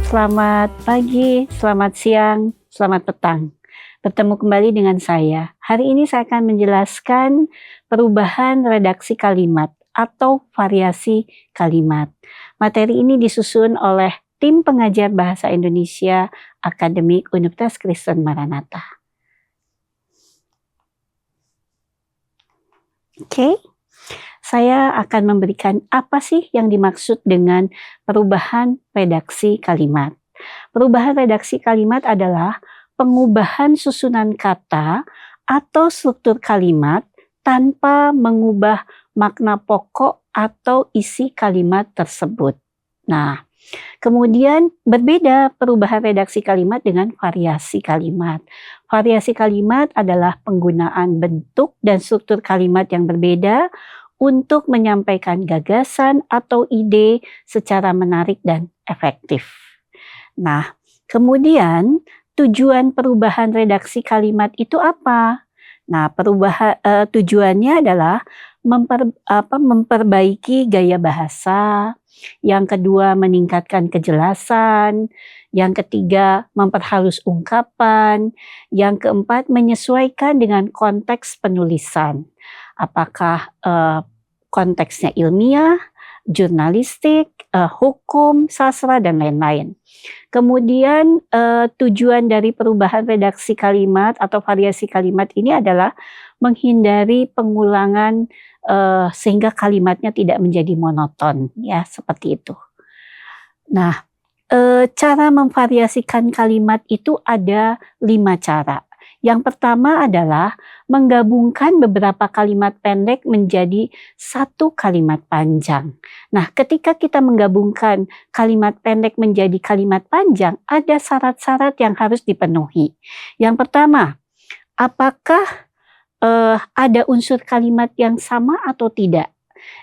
Selamat pagi, selamat siang, selamat petang. Bertemu kembali dengan saya. Hari ini saya akan menjelaskan perubahan redaksi kalimat atau variasi kalimat. Materi ini disusun oleh tim pengajar bahasa Indonesia Akademik Universitas Kristen Maranatha. Oke. Saya akan memberikan apa sih yang dimaksud dengan perubahan redaksi kalimat. Perubahan redaksi kalimat adalah pengubahan susunan kata atau struktur kalimat tanpa mengubah makna pokok atau isi kalimat tersebut. Nah, kemudian berbeda perubahan redaksi kalimat dengan variasi kalimat. Variasi kalimat adalah penggunaan bentuk dan struktur kalimat yang berbeda untuk menyampaikan gagasan atau ide secara menarik dan efektif. Nah, kemudian tujuan perubahan redaksi kalimat itu apa? Nah, tujuannya adalah memperbaiki gaya bahasa. Yang kedua, meningkatkan kejelasan. Yang ketiga, memperhalus ungkapan. Yang keempat, menyesuaikan dengan konteks penulisan. Apakah konteksnya ilmiah, jurnalistik, hukum, sastra, dan lain-lain. Kemudian tujuan dari perubahan redaksi kalimat atau variasi kalimat ini adalah menghindari pengulangan sehingga kalimatnya tidak menjadi monoton, ya, seperti itu. Nah, cara memvariasikan kalimat itu ada 5 cara. Yang pertama adalah menggabungkan beberapa kalimat pendek menjadi satu kalimat panjang. Nah, ketika kita menggabungkan kalimat pendek menjadi kalimat panjang, ada syarat-syarat yang harus dipenuhi. Yang pertama, apakah ada unsur kalimat yang sama atau tidak?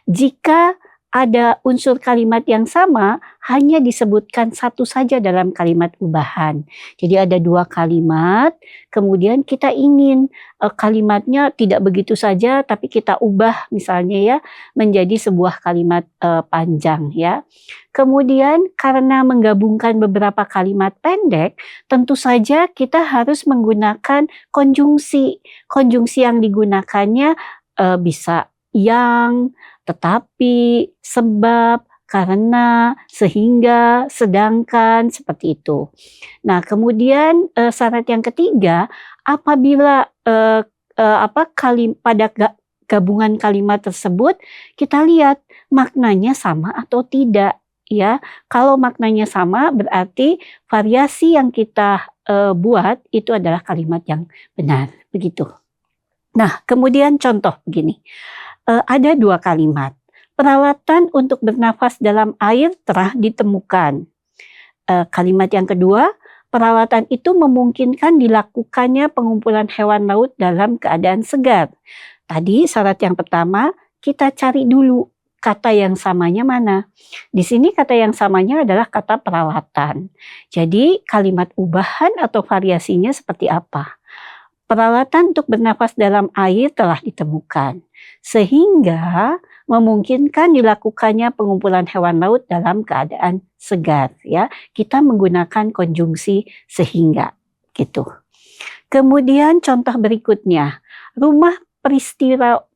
Jika ada unsur kalimat yang sama, hanya disebutkan satu saja dalam kalimat ubahan. Jadi ada 2 kalimat, kemudian kita ingin kalimatnya tidak begitu saja, tapi kita ubah misalnya ya menjadi sebuah kalimat panjang ya. Kemudian karena menggabungkan beberapa kalimat pendek, tentu saja kita harus menggunakan konjungsi. Konjungsi yang digunakannya bisa yang, tetapi, sebab, karena, sehingga, sedangkan, seperti itu. Nah, kemudian syarat yang ketiga, apabila pada gabungan kalimat tersebut kita lihat maknanya sama atau tidak, ya. Kalau maknanya sama berarti variasi yang kita buat itu adalah kalimat yang benar, begitu. Nah, kemudian contoh begini. Ada 2 kalimat. Peralatan untuk bernafas dalam air telah ditemukan. Kalimat yang kedua, peralatan itu memungkinkan dilakukannya pengumpulan hewan laut dalam keadaan segar. Tadi syarat yang pertama, kita cari dulu kata yang samanya mana. Di sini kata yang samanya adalah kata peralatan. Jadi kalimat ubahan atau variasinya seperti apa? Peralatan untuk bernafas dalam air telah ditemukan, sehingga memungkinkan dilakukannya pengumpulan hewan laut dalam keadaan segar. Ya, kita menggunakan konjungsi sehingga, gitu. Kemudian contoh berikutnya, rumah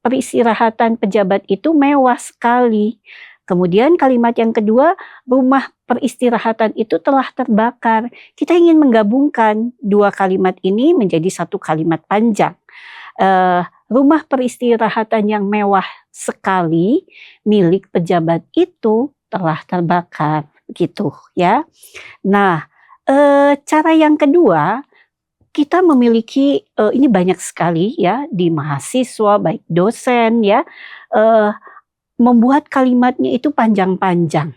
peristirahatan pejabat itu mewah sekali. Kemudian kalimat yang kedua, rumah peristirahatan itu telah terbakar. Kita ingin menggabungkan 2 kalimat ini menjadi satu kalimat panjang. Rumah peristirahatan yang mewah sekali milik pejabat itu telah terbakar, gitu ya. Nah, cara yang kedua, kita memiliki ini banyak sekali ya di mahasiswa baik dosen ya. Membuat kalimatnya itu panjang-panjang.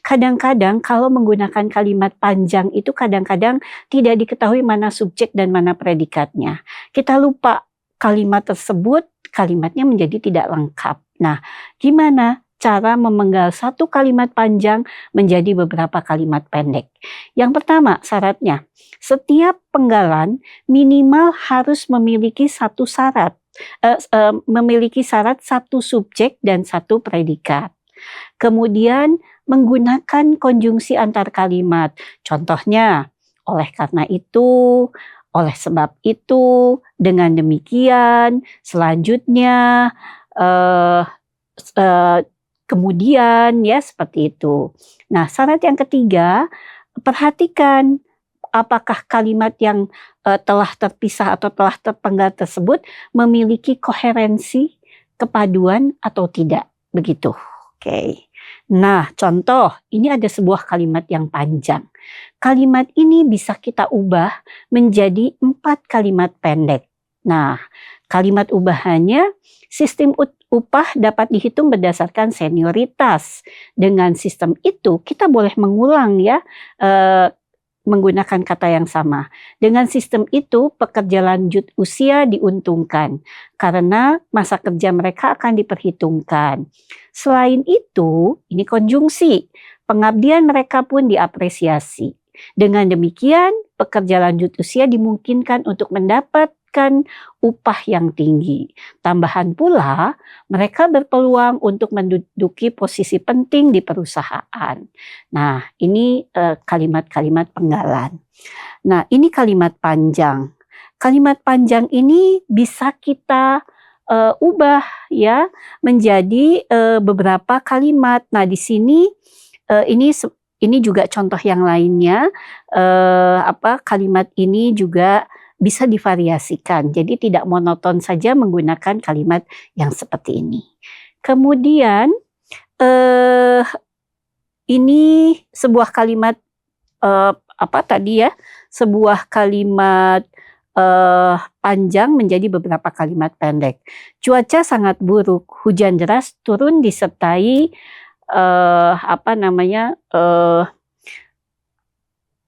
Kadang-kadang kalau menggunakan kalimat panjang itu kadang-kadang tidak diketahui mana subjek dan mana predikatnya. Kita lupa kalimat tersebut, kalimatnya menjadi tidak lengkap. Nah, gimana cara memenggal satu kalimat panjang menjadi beberapa kalimat pendek? Yang pertama syaratnya, setiap penggalan minimal harus memiliki satu syarat. Memiliki syarat satu subjek dan satu predikat. Kemudian menggunakan konjungsi antar kalimat. Contohnya, oleh karena itu, oleh sebab itu, dengan demikian, selanjutnya, eh, kemudian, ya seperti itu. Nah, syarat yang ketiga, perhatikan apakah kalimat yang telah terpisah atau telah terpenggal tersebut memiliki koherensi, kepaduan atau tidak. Begitu. Oke. Nah, contoh, ini ada sebuah kalimat yang panjang. Kalimat ini bisa kita ubah menjadi 4 kalimat pendek. Nah, kalimat ubahannya, sistem upah dapat dihitung berdasarkan senioritas. Dengan sistem itu, kita boleh mengulang ya, menggunakan kata yang sama. Dengan sistem itu, pekerja lanjut usia diuntungkan karena masa kerja mereka akan diperhitungkan. Selain itu, ini konjungsi, pengabdian mereka pun diapresiasi. Dengan demikian, pekerja lanjut usia dimungkinkan untuk mendapatkan upah yang tinggi. Tambahan pula, mereka berpeluang untuk menduduki posisi penting di perusahaan. Nah, ini kalimat-kalimat penggalan. Nah, ini kalimat panjang. Kalimat panjang ini bisa kita ubah ya menjadi beberapa kalimat. Nah, di sini ini juga contoh yang lainnya. Kalimat ini juga bisa divariasikan. Jadi tidak monoton saja menggunakan kalimat yang seperti ini. Kemudian ini sebuah kalimat sebuah kalimat panjang menjadi beberapa kalimat pendek. Cuaca sangat buruk, hujan deras turun disertai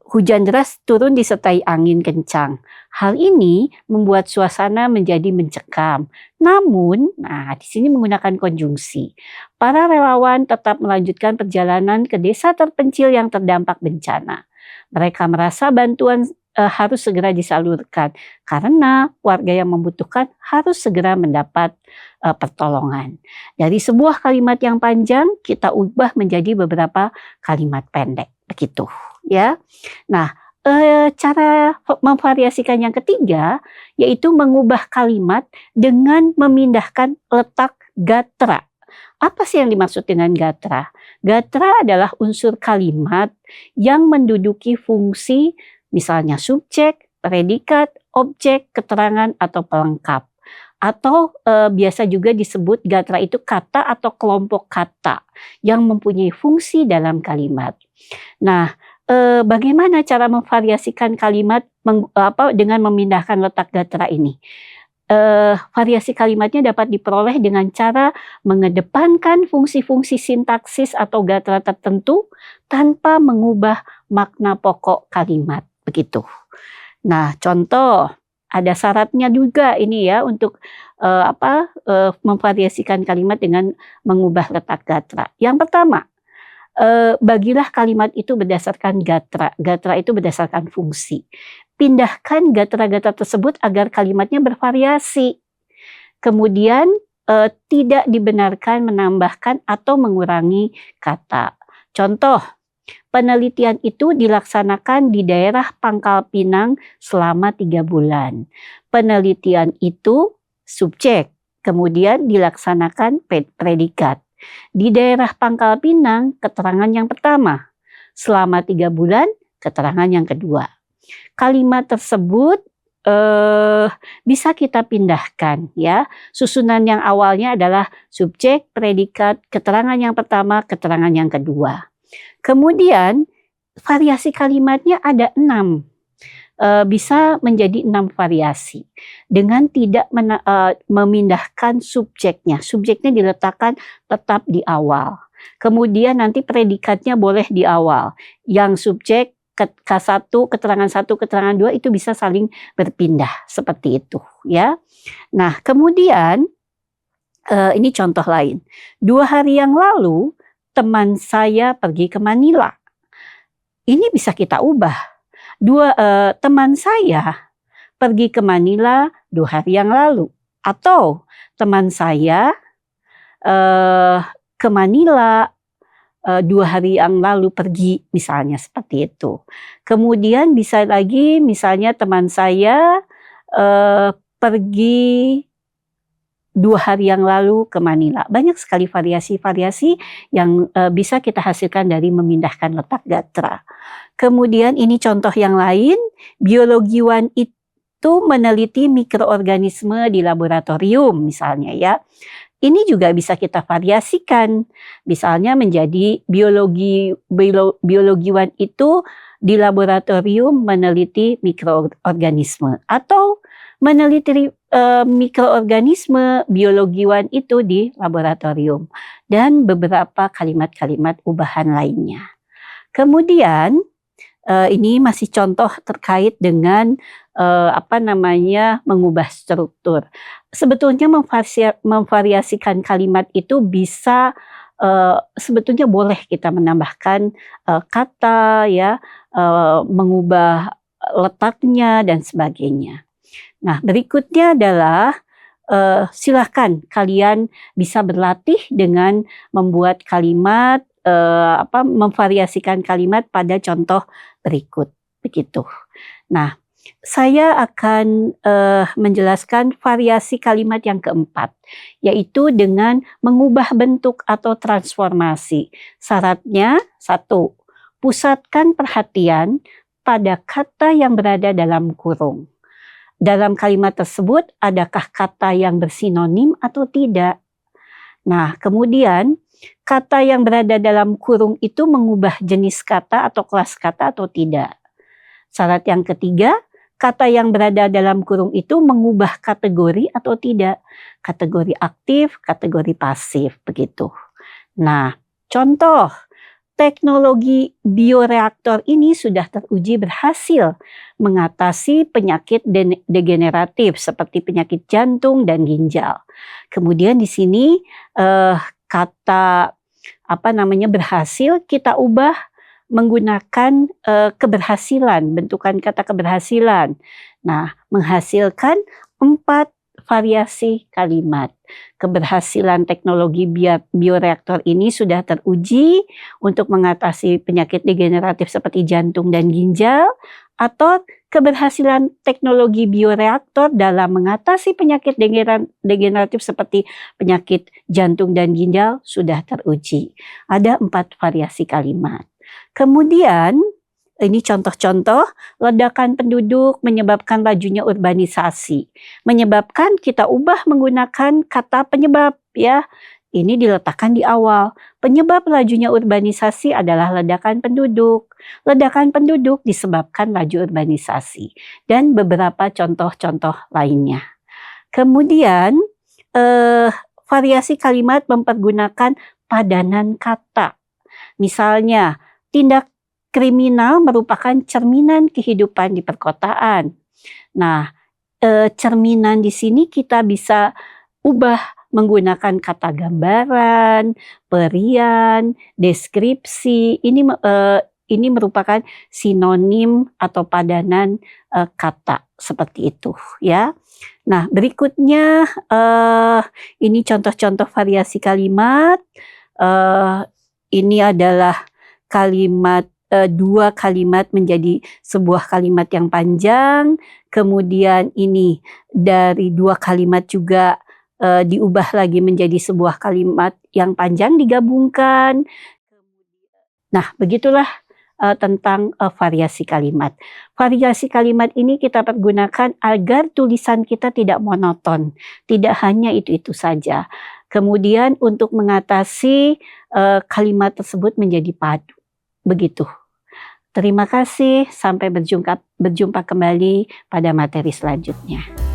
hujan deras turun disertai angin kencang. Hal ini membuat suasana menjadi mencekam. Namun, di sini menggunakan konjungsi. Para relawan tetap melanjutkan perjalanan ke desa terpencil yang terdampak bencana. Mereka merasa bantuan harus segera disalurkan karena warga yang membutuhkan harus segera mendapat pertolongan. Dari sebuah kalimat yang panjang kita ubah menjadi beberapa kalimat pendek. Begitu. Ya, nah cara memvariasikan yang ketiga yaitu mengubah kalimat dengan memindahkan letak gatra. Apa sih yang dimaksud dengan gatra? Gatra adalah unsur kalimat yang menduduki fungsi misalnya subjek, predikat, objek, keterangan atau pelengkap. Atau biasa juga disebut gatra itu kata atau kelompok kata yang mempunyai fungsi dalam kalimat. Nah, bagaimana cara memvariasikan kalimat dengan memindahkan letak gatra ini? Variasi kalimatnya dapat diperoleh dengan cara mengedepankan fungsi-fungsi sintaksis atau gatra tertentu tanpa mengubah makna pokok kalimat. Begitu. Nah, contoh ada syaratnya juga ini ya untuk memvariasikan kalimat dengan mengubah letak gatra. Yang pertama, bagilah kalimat itu berdasarkan gatra. Gatra itu berdasarkan fungsi. Pindahkan gatra-gatra tersebut agar kalimatnya bervariasi. Kemudian tidak dibenarkan menambahkan atau mengurangi kata. Contoh, penelitian itu dilaksanakan di daerah Pangkal Pinang selama 3 bulan. Penelitian itu subjek, kemudian dilaksanakan predikat. Di daerah Pangkal Pinang, keterangan yang pertama. Selama 3 bulan, keterangan yang kedua. Kalimat tersebut bisa kita pindahkan ya. Susunan yang awalnya adalah subjek, predikat, keterangan yang pertama, keterangan yang kedua. Kemudian variasi kalimatnya ada 6. Bisa menjadi 6 variasi dengan tidak memindahkan subjeknya. Subjeknya diletakkan tetap di awal. Kemudian nanti predikatnya boleh di awal. Yang subjek K1, keterangan 1, keterangan 2 itu bisa saling berpindah seperti itu ya. Nah, kemudian ini contoh lain. 2 hari yang lalu teman saya pergi ke Manila. Ini bisa kita ubah. Teman saya pergi ke Manila 2 hari yang lalu. Atau teman saya ke Manila 2 hari yang lalu pergi, misalnya seperti itu. Kemudian bisa lagi misalnya teman saya, pergi 2 hari yang lalu ke Manila. Banyak sekali variasi-variasi yang, bisa kita hasilkan dari memindahkan letak gatra. Kemudian ini contoh yang lain, biologiwan itu meneliti mikroorganisme di laboratorium misalnya ya. Ini juga bisa kita variasikan, misalnya menjadi biologiwan itu di laboratorium meneliti mikroorganisme, atau meneliti mikroorganisme biologiwan itu di laboratorium, dan beberapa kalimat-kalimat ubahan lainnya. Kemudian ini masih contoh terkait dengan mengubah struktur. Sebetulnya memvariasikan kalimat itu bisa sebetulnya boleh kita menambahkan kata ya, mengubah letaknya dan sebagainya. Nah, berikutnya adalah silahkan kalian bisa berlatih dengan membuat kalimat, memvariasikan kalimat pada contoh berikut, begitu. Nah, saya akan menjelaskan variasi kalimat yang keempat, yaitu dengan mengubah bentuk atau transformasi. Syaratnya, 1, pusatkan perhatian pada kata yang berada dalam kurung. Dalam kalimat tersebut, adakah kata yang bersinonim atau tidak? Nah, kemudian kata yang berada dalam kurung itu mengubah jenis kata atau kelas kata atau tidak. Syarat yang ketiga, kata yang berada dalam kurung itu mengubah kategori atau tidak. Kategori aktif, kategori pasif, begitu. Nah, contoh, teknologi bioreaktor ini sudah teruji berhasil mengatasi penyakit degeneratif seperti penyakit jantung dan ginjal. Kemudian di sini kata berhasil kita ubah menggunakan keberhasilan, bentukan kata keberhasilan. Nah, menghasilkan 4 variasi kalimat. Keberhasilan teknologi bioreaktor ini sudah teruji untuk mengatasi penyakit degeneratif seperti jantung dan ginjal, atau keberhasilan teknologi bioreaktor dalam mengatasi penyakit degeneratif seperti penyakit jantung dan ginjal sudah teruji. Ada 4 variasi kalimat. Kemudian, ini contoh-contoh, ledakan penduduk menyebabkan lajunya urbanisasi. Menyebabkan kita ubah menggunakan kata penyebab ya. Ini diletakkan di awal. Penyebab lajunya urbanisasi adalah ledakan penduduk. Ledakan penduduk disebabkan laju urbanisasi. Dan beberapa contoh-contoh lainnya. Kemudian, variasi kalimat mempergunakan padanan kata. Misalnya, tindak kriminal merupakan cerminan kehidupan di perkotaan. Nah, cerminan di sini kita bisa ubah menggunakan kata gambaran, perian, deskripsi. Ini merupakan sinonim atau padanan kata seperti itu ya. Nah, berikutnya ini contoh-contoh variasi kalimat. Ini adalah kalimat 2 kalimat menjadi sebuah kalimat yang panjang, kemudian ini dari 2 kalimat juga diubah lagi menjadi sebuah kalimat yang panjang digabungkan. Nah, begitulah tentang variasi kalimat. Variasi kalimat ini kita pergunakan agar tulisan kita tidak monoton, tidak hanya itu-itu saja. Kemudian untuk mengatasi kalimat tersebut menjadi padu. Begitu. Terima kasih, sampai berjumpa kembali pada materi selanjutnya.